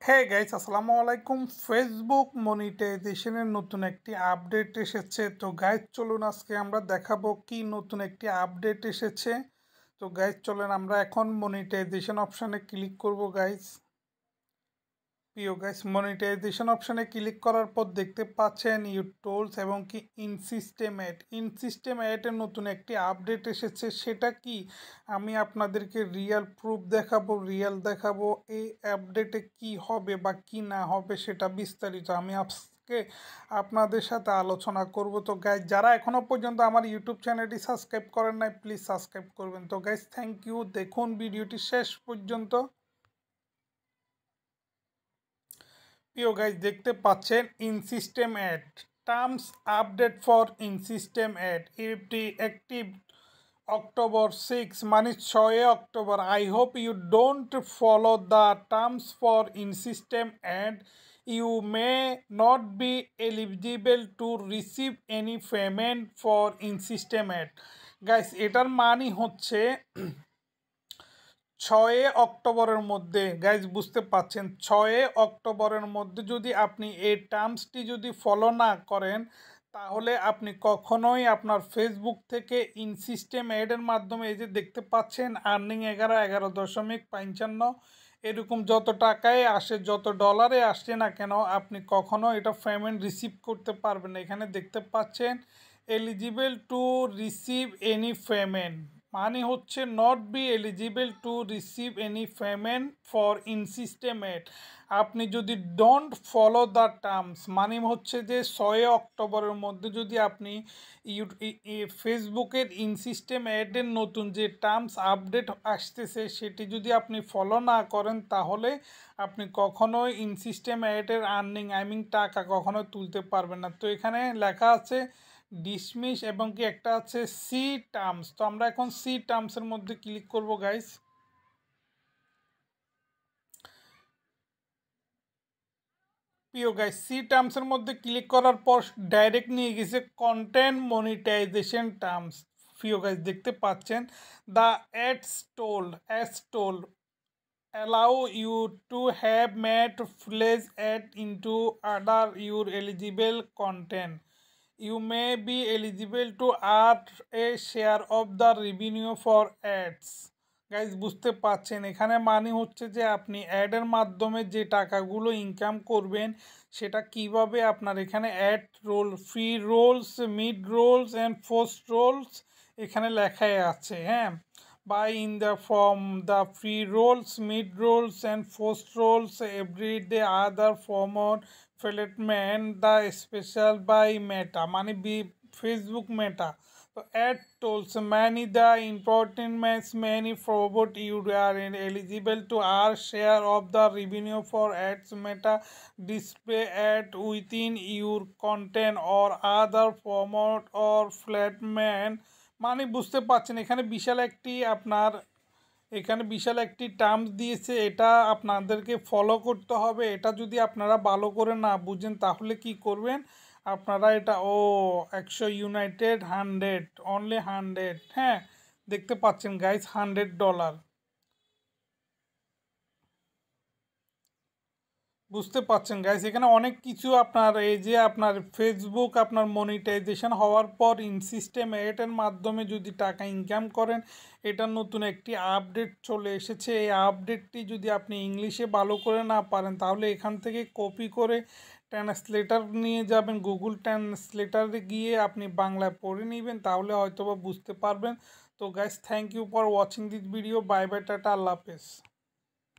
Hey guys, আসসালামু আলাইকুম। Facebook মনিটাইজেশনের নতুন একটি আপডেট এসেছে। তো গাইস চলুন আজকে আমরা দেখাবো কি নতুন একটি আপডেট এসেছে। তো গাইস চলেন আমরা এখন মনিটাইজেশন অপশানে ক্লিক করব গাইস। প্রিয় গাইস, মনিটাইজেশন অপশানে ক্লিক করার পর দেখতে পাচ্ছেন ইউ টুলস এবং কি ইন সিস্টেম অ্যাডের নতুন একটি আপডেট এসেছে। সেটা কি আমি আপনাদেরকে প্রুফ দেখাবো এই আপডেটে কি হবে বা কি না হবে সেটা বিস্তারিত আমি আজকে আপনাদের সাথে আলোচনা করব। তো গাইস, যারা এখনও পর্যন্ত আমার ইউটিউব চ্যানেলটি সাবস্ক্রাইব করেন নাই, প্লিজ সাবস্ক্রাইব করবেন। তো গাইস, থ্যাংক ইউ, দেখুন ভিডিওটি শেষ পর্যন্ত। প্রিয় গাইজ, দেখতে পাচ্ছেন in system ad terms update for in system ad এটি অ্যাক্টিভ অক্টোবর 6 মানে 6 October. I hope you don't follow the terms for in system ad, you may not be eligible to receive any payment for in system ad. Guys, এটার মানে হচ্ছে 6 অক্টোবরের মধ্যে, guys বুঝতে পাচ্ছেন, 6 অক্টোবরের মধ্যে যদি আপনি এই টার্মসটি যদি ফলো না করেন, তাহলে আপনি কখনোই আপনার ফেসবুক থেকে ইন সিস্টেম অ্যাডের মাধ্যমে এই যে দেখতে পাচ্ছেন আর্নিং 11.55 এরকম যত টাকায় আসে, যত ডলারে আসছে না কেন, আপনি কখনো এটা পেমেন্ট রিসিভ করতে পারবেন না। এখানে দেখতে পাচ্ছেন eligible to receive any payment মানে হচ্ছে not be eligible to receive any payment for in system add. আপনি যদি ডোন্ট ফলো দ্য টার্মস মানে হচ্ছে যে 6 অক্টোবরের মধ্যে যদি আপনি ফেসবুকের ইন সিস্টেম অ্যাডের নতুন যে টার্মস আপডেট আসতেছে সেটি যদি আপনি ফলো না করেন, তাহলে আপনি কখনোই ইন সিস্টেম অ্যাডের টাকা কখনো তুলতে পারবেন না। তো এখানে লেখা আছে ডিসমিস এবং কি একটা আছে সি টার্মস। তো আমরা এখন সি টার্মসের মধ্যে ক্লিক করব গাইস। প্রিয় গাইস, সি টার্মসের মধ্যে ক্লিক করার পর ডাইরেক্ট নিয়ে গেছে কন্টেন্ট মনিটাইজেশন টার্মস। প্রিয় গাইস, দেখতে পাচ্ছেন the ads toll allow you to have made flash add into other your eligible content. You may be eligible to earn a share of the revenue for ads. Guys বুঝতে পাচ্ছেন, এখানে মানে হচ্ছে যে আপনি অ্যাডের মাধ্যমে যে টাকাগুলো ইনকাম করবেন সেটা কিভাবে আপনার এখানে ad roll, pre rolls, mid rolls and post rolls এখানে লেখাই আছে। হ্যাঁ, buy in the form the free rolls, mid rolls and post rolls every day other form of development the special by meta মানে Facebook Meta. তো ad tools many the important match many forward you are eligible to our share of the revenue for ads meta display ad within your content or other format or flatman মানে বুঝতে পারছেন এখানে বিশাল একটি terms দিয়েছে, এটা আপনাদেরকে follow করতে হবে। এটা যদি আপনারা ভালো করে না বুঝেন তাহলে কি করবেন আপনারা, এটা 100 অনলি 100, হ্যাঁ দেখতে পাচ্ছেন গাইস, $100 বুঝতে পাচ্ছেন গাইস। এখানে অনেক কিছু আপনার এই যে আপনার ফেসবুক আপনার মনিটাইজেশন হওয়ার পর ইন সিস্টেম এর মাধ্যমে যদি টাকা ইনকাম করেন, এটা নতুন একটি আপডেট চলে এসেছে। এই আপডেটটি যদি আপনি ইংলিশে ভালো করে না পারেন, তাহলে এখান থেকে কপি করে ট্রান্সলেটার নিয়ে যাবেন, গুগল ট্রান্সলেটারে গিয়ে আপনি বাংলায় পড়ে নেবেন, তাহলে হয়তো বা বুঝতে পারবেন। তো guys, thank you for watching this video. Bye bye, tata, আল্লাহ হাফেজ।